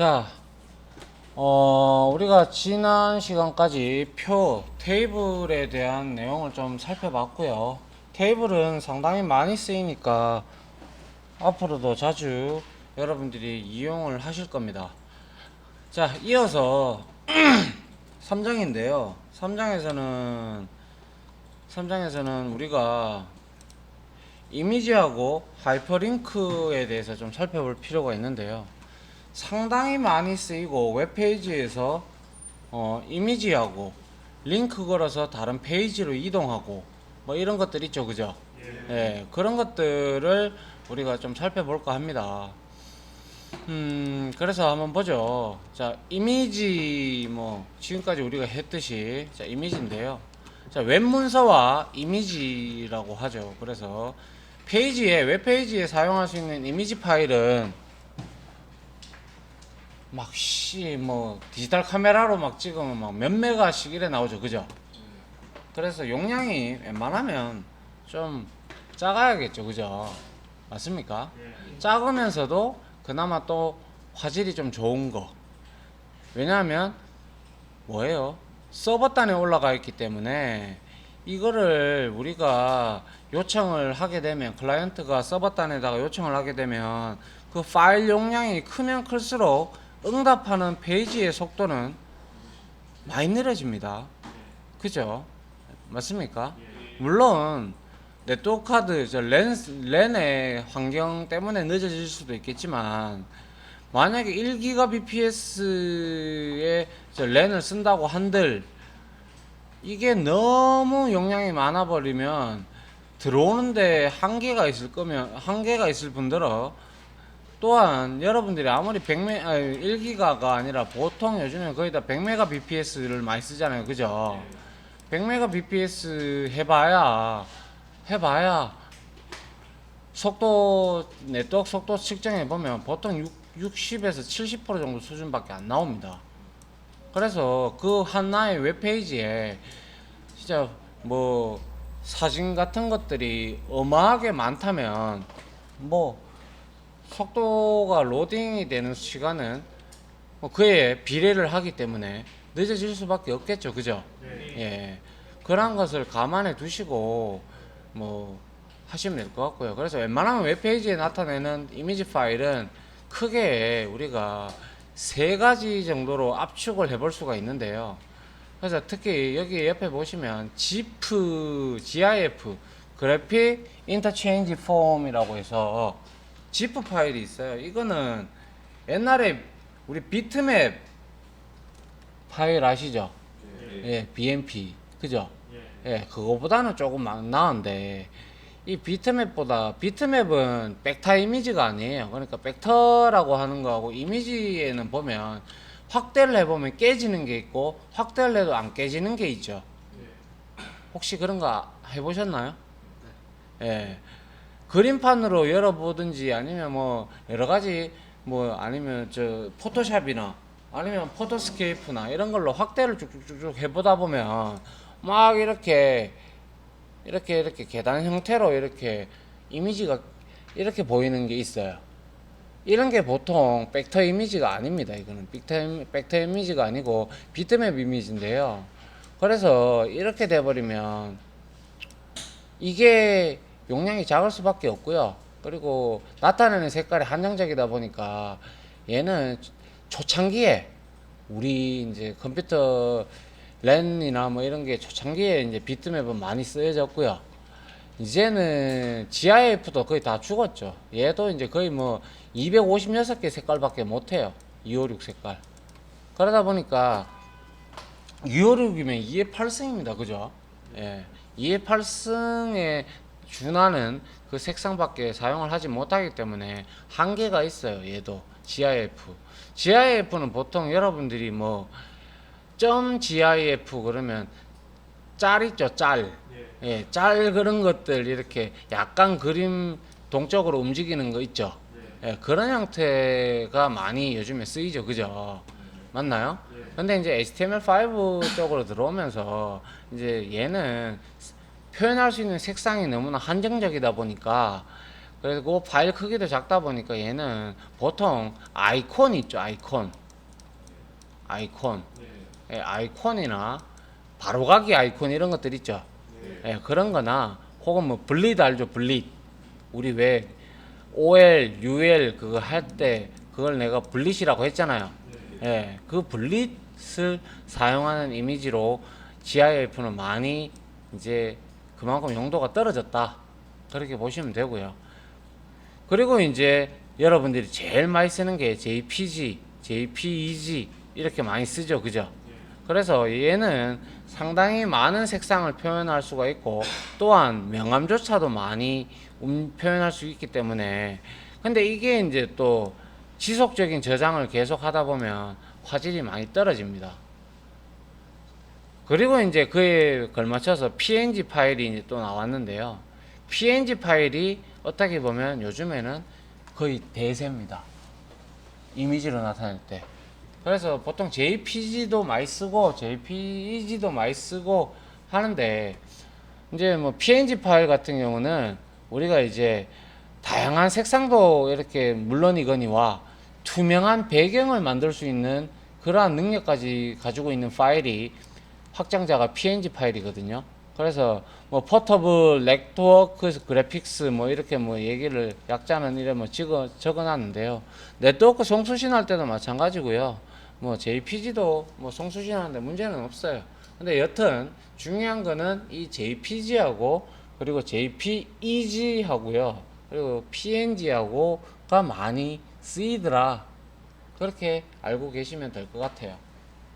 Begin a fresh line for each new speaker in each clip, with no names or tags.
자, 우리가 지난 시간까지 테이블에 대한 내용을 좀 살펴봤고요. 테이블은 상당히 많이 쓰이니까 앞으로도 자주 여러분들이 이용을 하실 겁니다. 자, 이어서 3장인데요. 3장에서는 우리가 이미지하고 하이퍼링크에 대해서 좀 살펴볼 필요가 있는데요. 상당히 많이 쓰이고 웹페이지에서 이미지하고 링크 걸어서 다른 페이지로 이동하고 뭐 이런 것들 있죠, 그죠? 예, 그런 것들을 우리가 좀 살펴볼까 합니다. 그래서 한번 보죠. 자, 이미지 뭐 지금까지 우리가 했듯이 자, 이미지인데요. 자, 웹문서와 이미지라고 하죠. 그래서 웹페이지에 사용할 수 있는 이미지 파일은 뭐 디지털 카메라로 막 찍으면 막 몇 메가씩 이래 나오죠, 그죠? 그래서 용량이 웬만하면 좀 작아야겠죠, 그죠? 맞습니까? 작으면서도 그나마 또 화질이 좀 좋은 거. 왜냐하면 뭐예요? 서버단에 올라가 있기 때문에 이거를 우리가 요청을 하게 되면, 클라이언트가 서버단에다가 요청을 하게 되면 그 파일 용량이 크면 클수록 응답하는 페이지의 속도는 많이 느려집니다. 그죠? 맞습니까? 물론 네트워크 카드 랜의 환경 때문에 늦어질 수도 있겠지만, 만약에 1GBps의 랜을 쓴다고 한들 이게 너무 용량이 많아 버리면 들어오는데 한계가 있을 분들은, 또한 여러분들이 아무리 1기가가 아니라 보통 요즘에 거의 다 100mbps를 많이 쓰잖아요, 그죠? 100mbps 해봐야 네트워크 속도 측정해 보면 보통 60에서 70% 정도 수준밖에 안 나옵니다. 그래서 그 하나의 웹페이지에 진짜 뭐 사진 같은 것들이 어마하게 많다면 뭐 속도가 로딩이 되는 시간은 뭐 그에 비례를 하기 때문에 늦어질 수밖에 없겠죠, 그죠? 예, 그런 것을 감안해 두시고 뭐 하시면 될 것 같고요. 그래서 웬만하면 웹페이지에 나타내는 이미지 파일은 크게 우리가 세 가지 정도로 압축을 해볼 수가 있는데요. 그래서 특히 여기 옆에 보시면 GIF, 그래픽 인터체인지 폼이라고 해서 GIF 파일이 있어요. 이거는 옛날에 우리 비트맵 파일 아시죠? 예, BMP, 그죠? 예, 그거보다는 조금 나은데, 이 비트맵은 벡터 이미지가 아니에요. 그러니까 벡터라고 하는 거하고 이미지에는 보면 확대를 해보면 깨지는 게 있고 확대를 해도 안 깨지는 게 있죠. 혹시 그런 거 해보셨나요? 예. 그림판으로 열어보든지 아니면 뭐 여러 가지 뭐 아니면 포토샵이나 아니면 포토스케이프나 이런 걸로 확대를 쭉쭉쭉 해보다 보면 막 이렇게 계단 형태로 이렇게 이미지가 이렇게 보이는 게 있어요. 이런 게 보통 벡터 이미지가 아닙니다. 이거는 벡터 이미지가 아니고 비트맵 이미지인데요. 그래서 이렇게 돼버리면 이게 용량이 작을 수밖에 없고요. 그리고 나타내는 색깔이 한정적이다 보니까 얘는 초창기에 우리 이제 컴퓨터 랜이나 뭐 이런 게 초창기에 이제 비트맵은 많이 쓰여졌고요. 이제는 GIF도 거의 다 죽었죠. 얘도 이제 거의 뭐 256개 색깔밖에 못해요. 256 색깔. 그러다 보니까 256이면 2의 8승입니다. 그죠? 예. 2의 8승에 준하는 그 색상밖에 사용을 하지 못하기 때문에 한계가 있어요. 얘도 GIF는 보통 여러분들이 뭐 .gif 그러면 짤 있죠, 짤. 예, 짤 그런 것들 이렇게 약간 그림 동적으로 움직이는 거 있죠. 예, 그런 형태가 많이 요즘에 쓰이죠, 그죠? 맞나요? 근데 이제 HTML5 쪽으로 들어오면서 이제 얘는 표현할 수 있는 색상이 너무나 한정적이다 보니까 그래서 그 파일 크기도 작다 보니까 얘는 보통 아이콘 있죠, 아이콘. 예, 아이콘이나 바로가기 아이콘 이런 것들 있죠. 예, 그런 거나 혹은 뭐 블릿 알죠, 블릿. 우리 왜 OL, UL 그거 할 때 그걸 내가 블릿이라고 했잖아요. 예, 그 블릿을 사용하는 이미지로 GIF는 많이 이제 그만큼 용도가 떨어졌다. 그렇게 보시면 되고요. 그리고 이제 여러분들이 제일 많이 쓰는 게 JPG, JPEG 이렇게 많이 쓰죠, 그죠? 그래서 얘는 상당히 많은 색상을 표현할 수가 있고 또한 명암조차도 많이 표현할 수 있기 때문에 근데 이게 이제 또 지속적인 저장을 계속 하다 보면 화질이 많이 떨어집니다. 그리고 이제 그에 걸맞춰서 PNG 파일이 이제 또 나왔는데요. PNG 파일이 어떻게 보면 요즘에는 거의 대세입니다. 이미지로 나타낼 때. 그래서 보통 JPG도 많이 쓰고 JPEG도 많이 쓰고 하는데 이제 뭐 PNG 파일 같은 경우는 우리가 이제 다양한 색상도 이렇게 물론이거니와 투명한 배경을 만들 수 있는 그러한 능력까지 가지고 있는 파일이 확장자가 PNG 파일이거든요. 그래서 뭐 포터블 네트워크 그래픽스 뭐 이렇게 뭐 얘기를 약자는 이래 뭐 적어놨는데요. 네트워크 송수신할 때도 마찬가지고요. 뭐 JPG도 뭐 송수신하는데 문제는 없어요. 근데 여튼 중요한 거는 이 JPG하고 그리고 JPEG하고요. 그리고 PNG하고가 많이 쓰이더라. 그렇게 알고 계시면 될 것 같아요.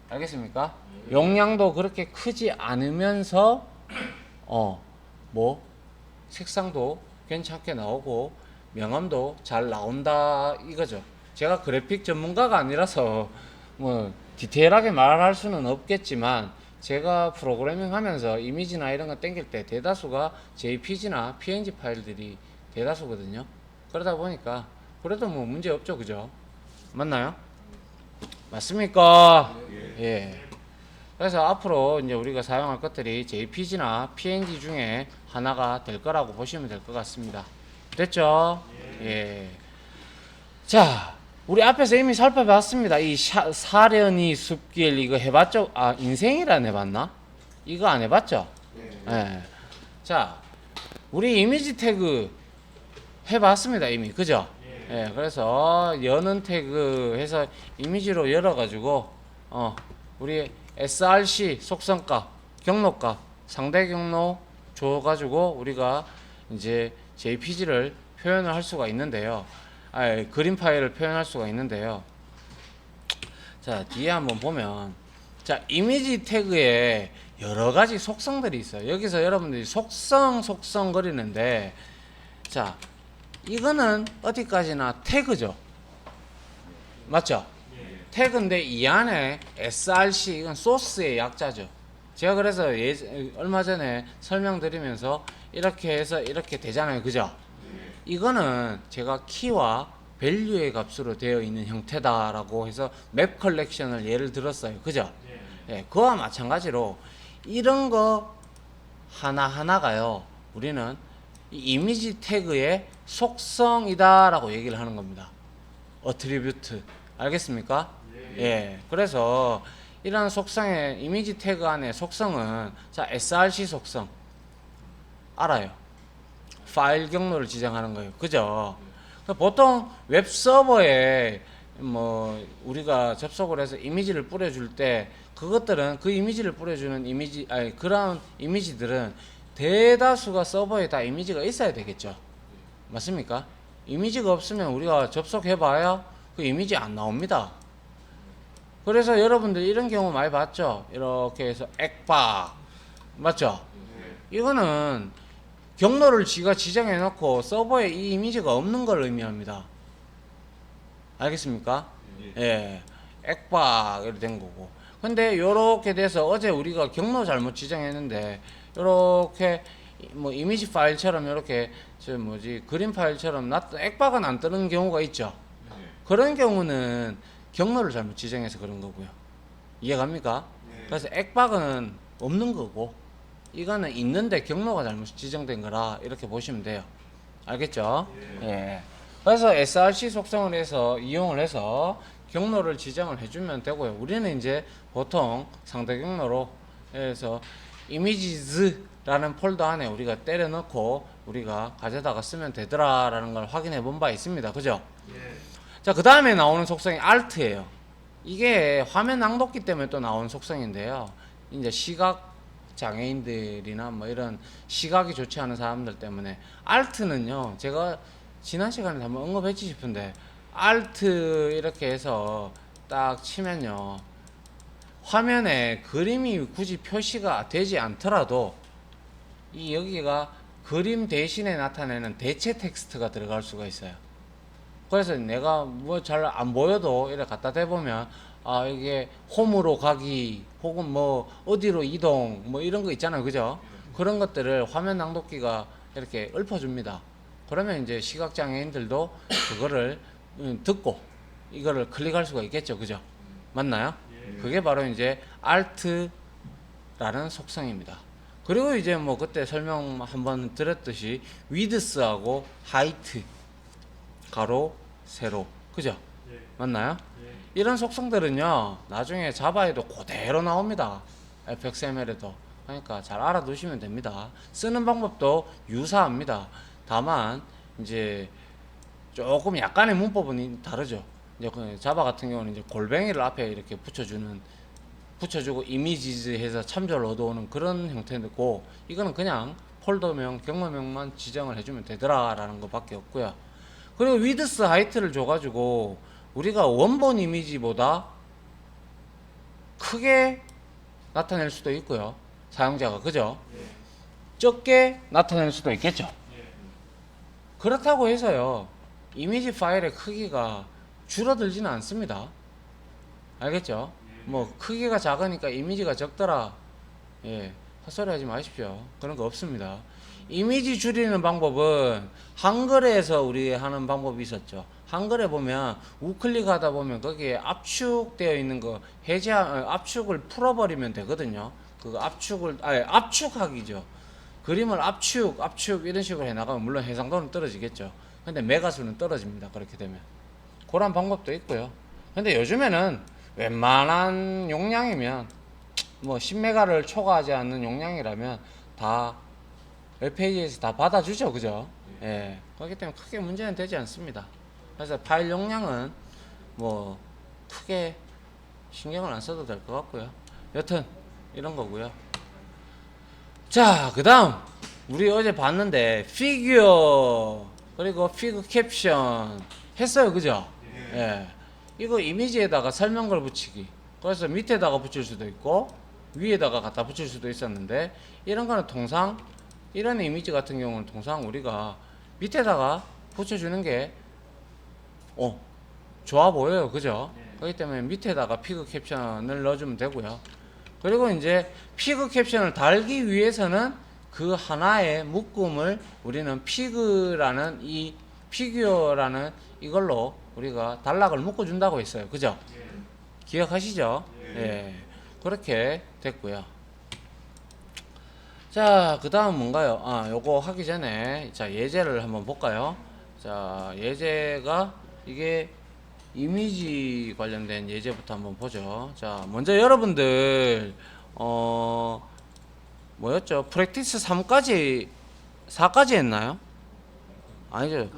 알겠습니까? 용량도 그렇게 크지 않으면서 뭐 색상도 괜찮게 나오고 명암도 잘 나온다 이거죠. 제가 그래픽 전문가가 아니라서 뭐 디테일하게 말할 수는 없겠지만 제가 프로그래밍 하면서 이미지나 이런 거 땡길 때 대다수가 JPG나 PNG 파일들이 대다수거든요. 그러다 보니까 그래도 뭐 문제 없죠, 그죠? 맞나요? 맞습니까? 예. 그래서 앞으로 이제 우리가 사용할 것들이 JPG나 PNG 중에 하나가 될 거라고 보시면 될 것 같습니다. 됐죠? 예. 자, 우리 앞에서 이미 살펴봤습니다. 이 사려니 숲길 이거 해봤죠? 아, 인생이란 해봤나? 이거 안 해봤죠? 예. 자, 우리 이미지 태그 해봤습니다, 이미. 그죠? 예, 그래서 여는 태그 해서 이미지로 열어가지고 우리 SRC 속성값, 경로값, 상대 경로 줘가지고 우리가 이제 JPG를 표현을 할 수가 있는데요. 그림 파일을 표현할 수가 있는데요. 자, 뒤에 한번 보면 자, 이미지 태그에 여러 가지 속성들이 있어요. 여기서 여러분들이 속성 거리는데 자, 이거는 어디까지나 태그죠. 맞죠? 태그인데 이 안에 src 이건 소스의 약자죠. 제가 그래서 얼마 전에 설명드리면서 이렇게 해서 이렇게 되잖아요. 그죠? 이거는 제가 키와 밸류의 값으로 되어 있는 형태다라고 해서 맵 컬렉션을 예를 들었어요. 그죠? 예, 그와 마찬가지로 이런 거 하나하나가요. 우리는 이 이미지 태그의 속성이다라고 얘기를 하는 겁니다. 어트리뷰트. 알겠습니까? 예. 그래서 이러한 속성의 이미지 태그 안에 속성은 자, src 속성 알아요. 파일 경로를 지정하는 거예요. 그죠? 보통 웹 서버에 뭐 우리가 접속을 해서 이미지를 뿌려줄 때 그것들은 그 이미지를 뿌려주는 이미지 그런 이미지들은 대다수가 서버에 다 이미지가 있어야 되겠죠. 맞습니까? 이미지가 없으면 우리가 접속해봐야 그 이미지 안 나옵니다. 그래서 여러분들 이런 경우 많이 봤죠? 이렇게 해서 액박 맞죠? 이거는 경로를 지가 지정해 놓고 서버에 이 이미지가 없는 걸 의미합니다. 알겠습니까? 예. 액박 이렇게 된 거고. 근데 요렇게 돼서 어제 우리가 경로 잘못 지정했는데 요렇게 뭐 이미지 파일처럼 이렇게 저 뭐지 그림 파일처럼 액박은 안 뜨는 경우가 있죠. 그런 경우는 경로를 잘못 지정해서 그런 거고요. 이해갑니까? 그래서 액박은 없는 거고 이거는 있는데 경로가 잘못 지정된 거라 이렇게 보시면 돼요. 알겠죠? 예. 그래서 src 속성을 해서 이용을 해서 경로를 지정을 해주면 되고요. 우리는 이제 보통 상대 경로로 해서 images라는 폴더 안에 우리가 때려 넣고 우리가 가져다가 쓰면 되더라라는 걸 확인해 본 바 있습니다. 그죠? 자, 그 다음에 나오는 속성이 alt예요. 이게 화면 낭독기 때문에 또 나오는 속성인데요. 이제 시각 장애인들이나 뭐 이런 시각이 좋지 않은 사람들 때문에 alt는요, 제가 지난 시간에 한번 언급했지 싶은데 alt 이렇게 해서 딱 치면요, 화면에 그림이 굳이 표시가 되지 않더라도 이 여기가 그림 대신에 나타내는 대체 텍스트가 들어갈 수가 있어요. 그래서 내가 뭐 잘 안 보여도 이렇게 갖다 대보면 아, 이게 홈으로 가기 혹은 뭐 어디로 이동 뭐 이런 거 있잖아요. 그죠? 그런 것들을 화면 낭독기가 이렇게 읊어줍니다. 그러면 이제 시각장애인들도 그거를 듣고 이거를 클릭할 수가 있겠죠. 그죠? 맞나요? 그게 바로 이제 alt라는 속성입니다. 그리고 이제 뭐 그때 설명 한번 드렸듯이 width하고 height 가로 세로, 그죠? 맞나요? 이런 속성들은요 나중에 자바에도 그대로 나옵니다. fxml에도. 그러니까 잘 알아두시면 됩니다. 쓰는 방법도 유사합니다. 다만 이제 조금 약간의 문법은 다르죠. 이제 자바 같은 경우는 이제 골뱅이를 앞에 이렇게 붙여주고 이미지즈 해서 참조를 얻어오는 그런 형태고, 이거는 그냥 폴더명, 경로명만 지정을 해주면 되더라라는 것밖에 없고요. 그리고 위드스 하이트를 줘가지고 우리가 원본 이미지보다 크게 나타낼 수도 있고요. 사용자가. 그죠? 적게 나타낼 수도 있겠죠. 그렇다고 해서요 이미지 파일의 크기가 줄어들지는 않습니다. 알겠죠? 뭐 크기가 작으니까 이미지가 적더라, 예, 헛소리 하지 마십시오. 그런 거 없습니다. 이미지 줄이는 방법은 한글에서 우리 하는 방법이 있었죠. 한글에 보면 우클릭 하다 보면 거기에 압축되어 있는 거 압축을 풀어버리면 되거든요. 그 압축하기죠. 그림을 압축 이런 식으로 해나가면 물론 해상도는 떨어지겠죠. 근데 메가수는 떨어집니다. 그렇게 되면 그런 방법도 있고요. 근데 요즘에는 웬만한 용량이면 뭐 10메가를 초과하지 않는 용량이라면 다 웹페이지에서 다 받아주죠. 그죠? 예. 그렇기 때문에 크게 문제는 되지 않습니다. 그래서 파일 용량은 뭐 크게 신경을 안 써도 될 것 같고요. 여튼 이런 거고요. 자, 그 다음 우리 어제 봤는데 피규어 그리고 피그 캡션 했어요. 그죠? 예. 이거 이미지에다가 설명글 붙이기, 그래서 밑에다가 붙일 수도 있고 위에다가 갖다 붙일 수도 있었는데, 이런 거는 통상 이런 이미지 같은 경우는 통상 우리가 밑에다가 붙여주는 게 좋아 보여요. 그죠? 그렇기 때문에 밑에다가 피그 캡션을 넣어주면 되고요. 그리고 이제 피그 캡션을 달기 위해서는 그 하나의 묶음을 우리는 피그라는 이 피규어라는 이걸로 우리가 단락을 묶어준다고 했어요. 그죠? 기억하시죠? 예. 그렇게 됐고요. 자, 그 다음 뭔가요? 요거 하기 전에 자, 예제를 한번 볼까요? 자, 예제가 이게 이미지 관련된 예제부터 한번 보죠. 자, 먼저 여러분들 뭐였죠? 프랙티스 3까지 4까지 했나요? 아니죠.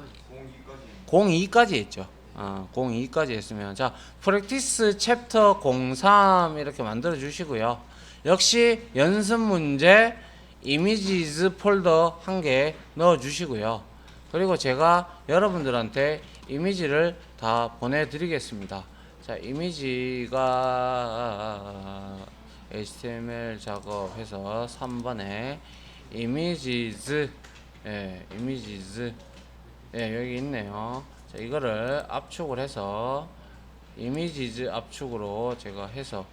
02까지 했죠. 02까지 했으면 자, 프랙티스 챕터 03 이렇게 만들어 주시고요. 역시 연습 문제 이미지즈 폴더 한 개 넣어 주시고요. 그리고 제가 여러분들한테 이미지를 다 보내드리겠습니다. 자, 이미지가 HTML 작업해서 3번에 이미지즈, 이미지즈, 여기 있네요. 자, 이거를 압축을 해서 이미지즈 압축으로 제가 해서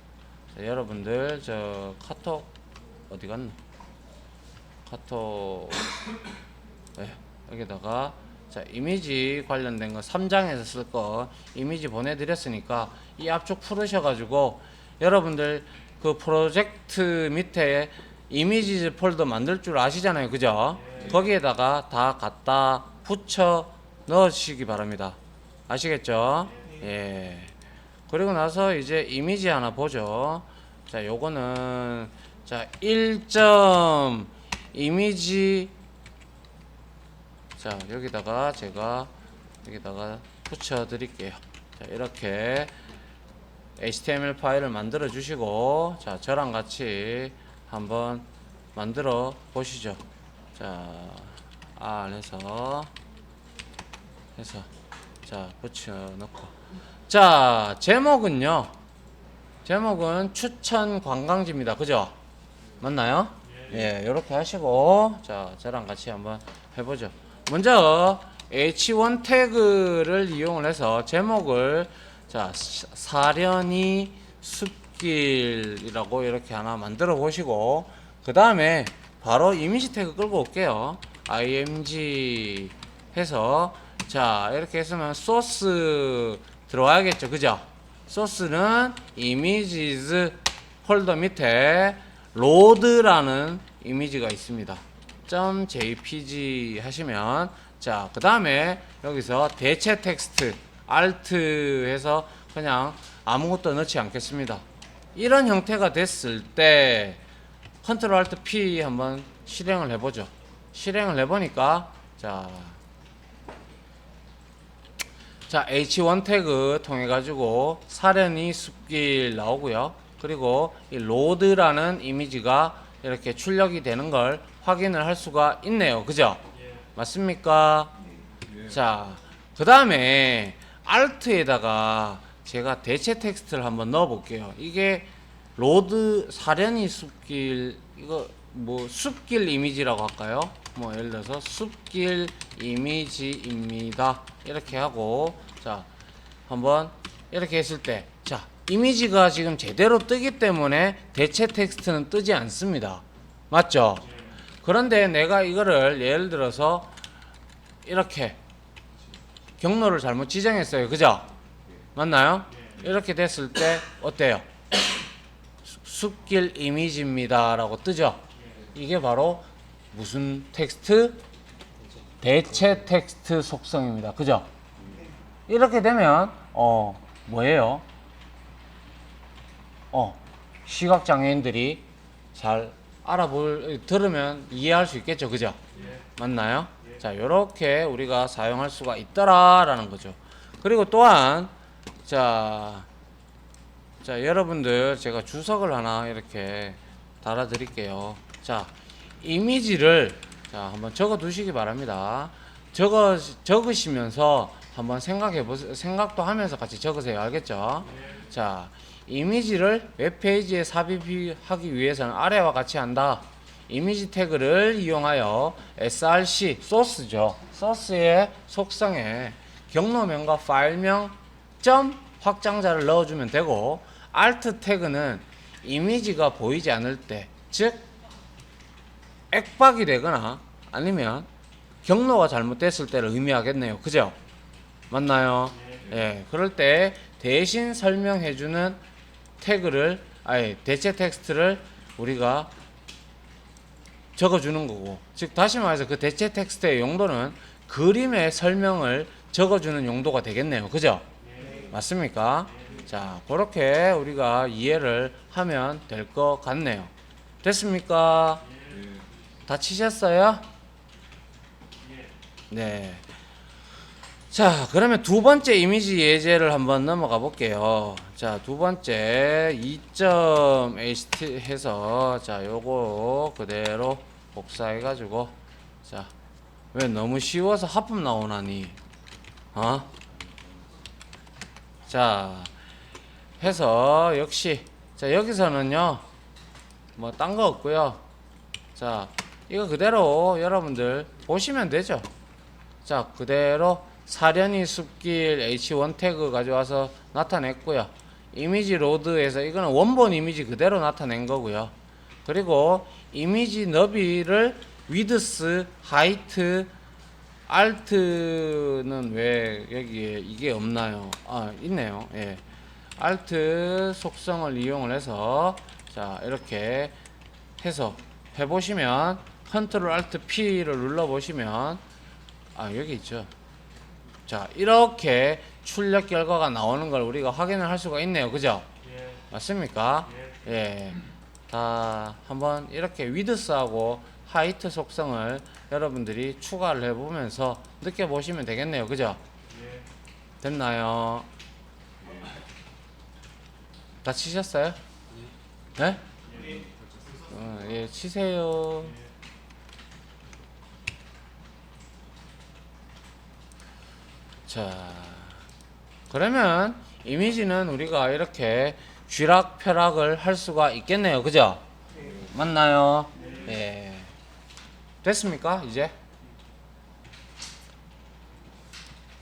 자, 여러분들 저 카톡 어디 갔나? 카톡 여기다가 자, 이미지 관련된 거 3장에서 쓸 거 이미지 보내드렸으니까 이 압축 풀으셔가지고 여러분들 그 프로젝트 밑에 이미지 폴더 만들 줄 아시잖아요. 그죠? 거기에다가 다 갖다 붙여 넣으시기 바랍니다. 아시겠죠? 예. 그리고 나서 이제 이미지 하나 보죠. 자, 요거는 자, 1점 이미지. 자, 여기다가 제가 여기다가 붙여 드릴게요. 자, 이렇게 HTML 파일을 만들어 주시고, 자, 저랑 같이 한번 만들어 보시죠. 자, 안에서 해서 자, 붙여 넣고, 자, 제목은요, 제목은 추천 관광지입니다. 그죠? 맞나요? 예, 이렇게 하시고, 자, 저랑 같이 한번 해보죠. 먼저 H1 태그를 이용을 해서 제목을, 자, 사려니 숲길이라고 이렇게 하나 만들어 보시고, 그 다음에 바로 이미지 태그 끌고 올게요. img 해서, 자, 이렇게 했으면 소스 들어와야겠죠. 그죠? 소스는 images 폴더 밑에 로드라는 이미지가 있습니다. .jpg 하시면, 자, 그 다음에 여기서 대체 텍스트 alt 해서 그냥 아무것도 넣지 않겠습니다. 이런 형태가 됐을 때 컨트롤 alt P 한번 실행을 해보죠. 실행을 해보니까, 자, H1 태그 통해 가지고 사려니 숲길 나오고요. 그리고 이 로드라는 이미지가 이렇게 출력이 되는 걸 확인을 할 수가 있네요. 그죠? 맞습니까? 자, 그 다음에 alt에다가 제가 대체 텍스트를 한번 넣어 볼게요. 이게 로드 사려니 숲길, 이거 뭐 숲길 이미지라고 할까요? 뭐 예를 들어서 숲길 이미지입니다. 이렇게 하고, 자, 한번 이렇게 했을 때, 자, 이미지가 지금 제대로 뜨기 때문에 대체 텍스트는 뜨지 않습니다. 맞죠? 그런데 내가 이거를 예를 들어서 이렇게 경로를 잘못 지정했어요. 그죠? 맞나요? 이렇게 됐을 때 어때요? 숲길 이미지입니다 라고 뜨죠? 이게 바로 무슨 텍스트? 대체 텍스트 속성입니다. 그죠? 이렇게 되면 뭐예요? 시각장애인들이 잘 들으면 이해할 수 있겠죠. 그죠? 맞나요? 자, 요렇게 우리가 사용할 수가 있더라라는 거죠. 그리고 또한, 자, 여러분들 제가 주석을 하나 이렇게 달아 드릴게요. 자, 이미지를, 자, 한번 적어 두시기 바랍니다. 적으시면서 한번 생각도 하면서 같이 적으세요. 알겠죠? 자, 이미지를 웹페이지에 삽입하기 위해서는 아래와 같이 한다. 이미지 태그를 이용하여 src, 소스죠. 소스의 속성에 경로명과 파일명, 점 확장자를 넣어주면 되고, alt 태그는 이미지가 보이지 않을 때, 즉 액박이 되거나 아니면 경로가 잘못됐을 때를 의미하겠네요. 그죠? 맞나요? 예, 그럴 때 대신 설명해주는 태그를, 대체 텍스트를 우리가 적어주는 거고, 즉 다시 말해서 그 대체 텍스트의 용도는 그림의 설명을 적어주는 용도가 되겠네요. 그죠? 맞습니까? 자, 그렇게 우리가 이해를 하면 될 것 같네요. 됐습니까? 다 치셨어요? 네. 자, 그러면 두 번째 이미지 예제를 한번 넘어가 볼게요. 자, 두 번째 2.ht 해서, 자, 요거 그대로 복사해 가지고, 자, 왜 너무 쉬워서 하품 나오나니? 자, 해서 역시, 자, 여기서는요 뭐 딴 거 없고요. 자, 이거 그대로 여러분들 보시면 되죠. 자, 그대로 사려니 숲길 H1 태그 가져와서 나타냈고요. 이미지 로드에서 이거는 원본 이미지 그대로 나타낸 거고요. 그리고 이미지 너비를 width, height, alt는 왜 여기에 이게 없나요? 있네요. 예. alt 속성을 이용을 해서, 자, 이렇게 해서 해보시면, 컨트롤 alt P를 눌러보시면, 여기 있죠. 자, 이렇게 출력 결과가 나오는 걸 우리가 확인을 할 수가 있네요. 그죠?
예.
맞습니까?
예.
예. 다 한번 이렇게 위드스하고 하이트 속성을 여러분들이 추가를 해보면서 느껴보시면 되겠네요. 그죠?
예.
됐나요? 다 치셨어요? 네?
예.
예, 치세요. 자, 그러면 이미지는 우리가 이렇게 쥐락펴락을 할 수가 있겠네요. 그죠? 맞나요? 예. 됐습니까? 이제?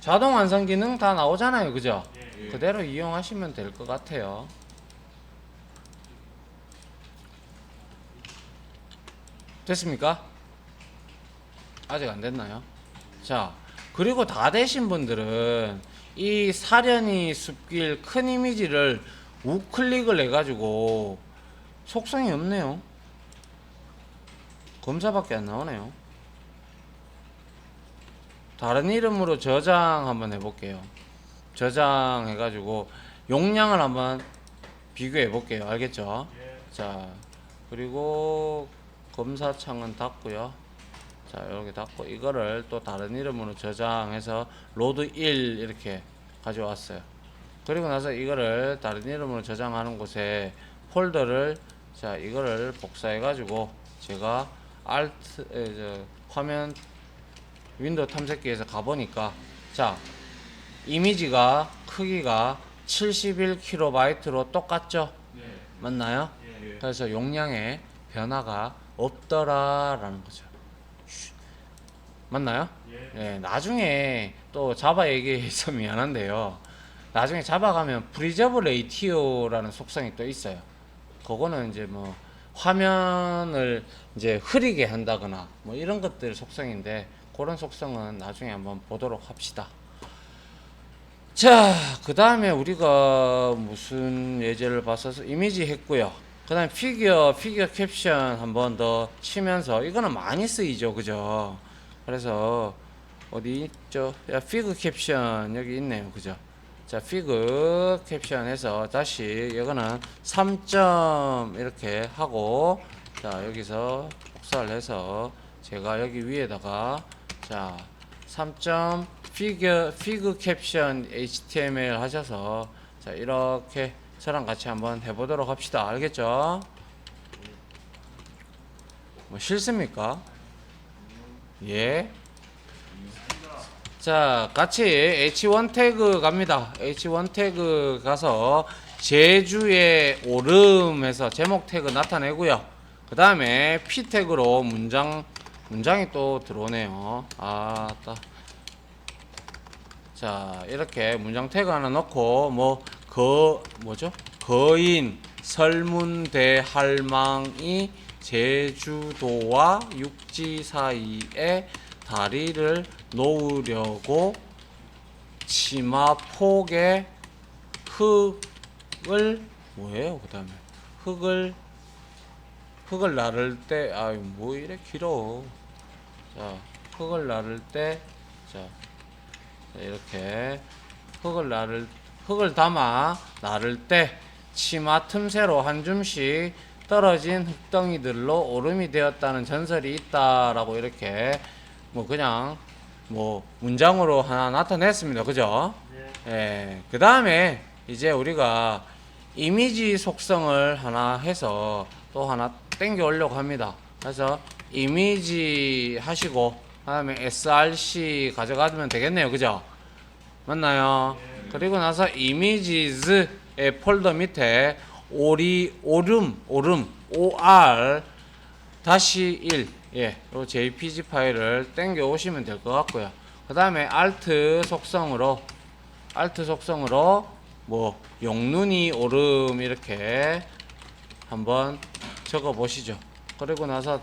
자동 완성 기능 다 나오잖아요. 그죠?
예.
그대로 이용하시면 될 것 같아요. 됐습니까? 아직 안 됐나요? 자, 그리고 다 되신 분들은 이 사려니 숲길 큰 이미지를 우클릭을 해가지고 속성이 없네요. 검사밖에 안 나오네요. 다른 이름으로 저장 한번 해볼게요. 저장해가지고 용량을 한번 비교해 볼게요. 알겠죠?
예.
자, 그리고 검사창은 닫고요. 자, 이렇게 닫고 이거를 또 다른 이름으로 저장해서 로드 1 이렇게 가져왔어요. 그리고 나서 이거를 다른 이름으로 저장하는 곳에 폴더를, 자, 이거를 복사해 가지고 제가 화면 윈도우 탐색기에서 가보니까, 자, 이미지가 크기가 71KB로 똑같죠?
네.
맞나요?
예.
그래서 용량에 변화가 없더라라는 거죠. 맞나요?
예.
예, 나중에 또 자바 얘기해서 미안한데요. 나중에 자바 가면 프리저블 ATO라는 속성이 또 있어요. 그거는 이제 뭐 화면을 이제 흐리게 한다거나 뭐 이런 것들 속성인데, 그런 속성은 나중에 한번 보도록 합시다. 자, 그 다음에 우리가 무슨 예제를 봤어서 이미지 했고요. 그 다음에 피규어 캡션 한번 더 치면서, 이거는 많이 쓰이죠. 그죠? 그래서 어디 있죠? 야, 피그 캡션 여기 있네요. 그죠? 자, 피그 캡션 해서 다시 이거는 3점 이렇게 하고, 자, 여기서 복사를 해서 제가 여기 위에다가, 자, 3점 피그 캡션 HTML 하셔서, 자, 이렇게 저랑 같이 한번 해보도록 합시다. 알겠죠? 뭐 싫습니까? 예. 자, 같이 H1 태그 갑니다. H1 태그 가서 제주의 오름에서 제목 태그 나타내고요. 그 다음에 P 태그로 문장이 또 들어오네요. 아따. 자, 이렇게 문장 태그 하나 넣고, 뭐죠? 거인 설문대 할망이 제주도와 육지 사이에 다리를 놓으려고 치마 폭에 흙을, 뭐예요? 그 다음에 흙을 나를 때, 아유, 뭐 이래 길어. 자, 흙을 나를 때, 자, 이렇게 흙을 담아 나를 때 치마 틈새로 한 줌씩 떨어진 흙덩이들로 오름이 되었다는 전설이 있다라고, 이렇게 뭐 그냥 뭐 문장으로 하나 나타냈습니다. 그죠? 예. 그 다음에 이제 우리가 이미지 속성을 하나 해서 또 하나 땡겨 오려고 합니다. 그래서 이미지 하시고, 그 다음에 src 가져가면 되겠네요. 그죠? 맞나요? 그리고 나서 이미지즈의 폴더 밑에 오름 OR 다시 1, 예, 요 JPG 파일을 땡겨 오시면 될 것 같고요. 그 다음에 Alt 속성으로 뭐 용눈이 오름 이렇게 한번 적어 보시죠. 그리고 나서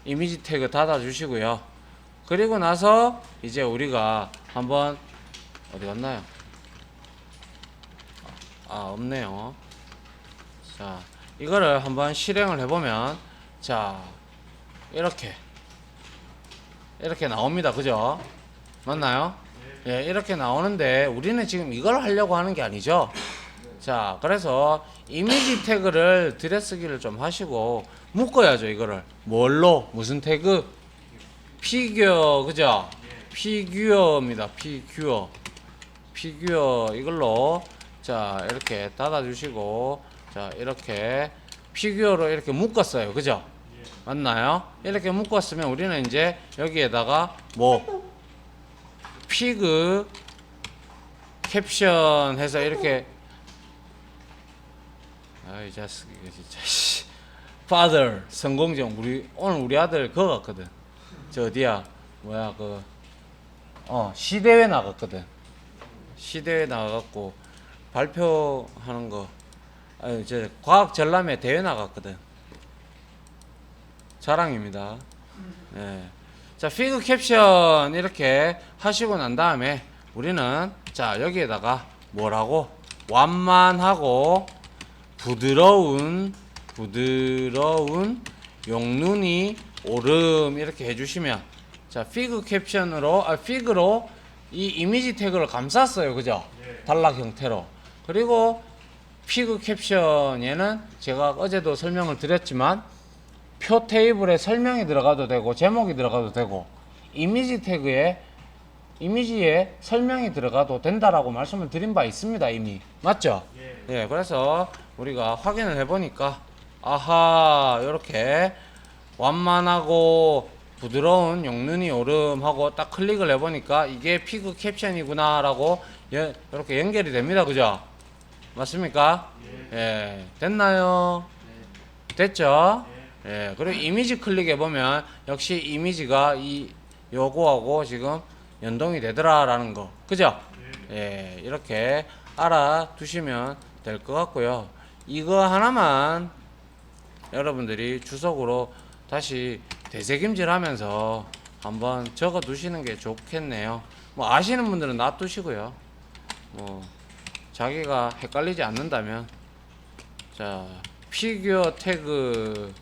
이미지 태그 닫아 주시고요. 그리고 나서 이제 우리가 한번 어디 갔나요? 없네요. 자, 이거를 한번 실행을 해보면, 자, 이렇게 나옵니다. 그죠? 맞나요? 예, 이렇게 나오는데 우리는 지금 이걸 하려고 하는 게 아니죠. 자, 그래서 이미지 태그를 들여쓰기를 좀 하시고 묶어야죠, 이거를. 뭘로? 무슨 태그? 피규어, 그죠? 피규어입니다. 피규어 이걸로 자, 이렇게 닫아주시고 자, 이렇게 피규어로 이렇게 묶었어요, 그죠? 맞나요? 이렇게 묶었으면 우리는 이제 여기에다가 뭐 피그 캡션 해서 이렇게 아이 자식 이거 진짜 씨. father 성공정 오늘 우리 아들 그거 갔거든. 저 어디야? 뭐야 그 시대회 나갔거든. 시대회 나가갖고 발표하는 거 아니 저 과학 전람회 대회 나갔거든. 자랑입니다. 예. 자, 피그 캡션 이렇게 하시고 난 다음에 우리는 자, 여기에다가 뭐라고? 완만하고 부드러운 용눈이 오름 이렇게 해주시면 자, 피그 캡션으로 피그로 이 이미지 태그를 감쌌어요, 그죠? 단락 형태로. 그리고 피그 caption에는 제가 어제도 설명을 드렸지만 표 테이블에 설명이 들어가도 되고 제목이 들어가도 되고 이미지 태그에 이미지에 설명이 들어가도 된다라고 말씀을 드린 바 있습니다, 이미. 맞죠? 예, 그래서 우리가 확인을 해보니까 아하, 이렇게 완만하고 부드러운 용눈이 오름하고 딱 클릭을 해보니까 이게 피그 캡션이구나 라고 이렇게 연결이 됩니다, 그죠? 맞습니까? 예, 됐나요? 됐죠? 예, 그리고 이미지 클릭해보면 역시 이미지가 요거하고 지금 연동이 되더라라는 거, 그죠? 예, 이렇게 알아두시면 될 것 같고요. 이거 하나만 여러분들이 주석으로 다시 되새김질 하면서 한번 적어 두시는 게 좋겠네요. 뭐 아시는 분들은 놔두시고요. 뭐 자기가 헷갈리지 않는다면 자, 피규어 태그는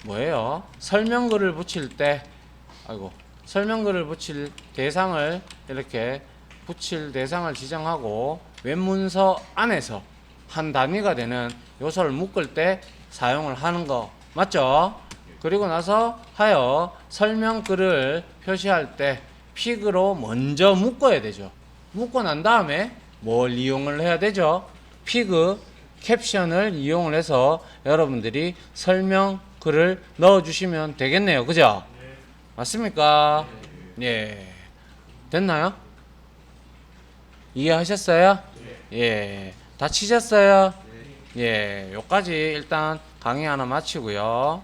뭐예요? 설명글을 붙일 때 설명글을 붙일 대상을 이렇게 붙일 대상을 지정하고 웹문서 안에서 한 단위가 되는 요소를 묶을 때 사용을 하는 거 맞죠? 그리고 나서 하여 설명글을 표시할 때 피그로 먼저 묶어야 되죠. 묶고 난 다음에 뭘 이용을 해야 되죠? 피그 캡션을 이용을 해서 여러분들이 설명글을 넣어주시면 되겠네요. 그죠? 맞습니까? 예. 됐나요? 이해하셨어요? 예. 다 치셨어요? 예. 요까지 일단 강의 하나 마치고요.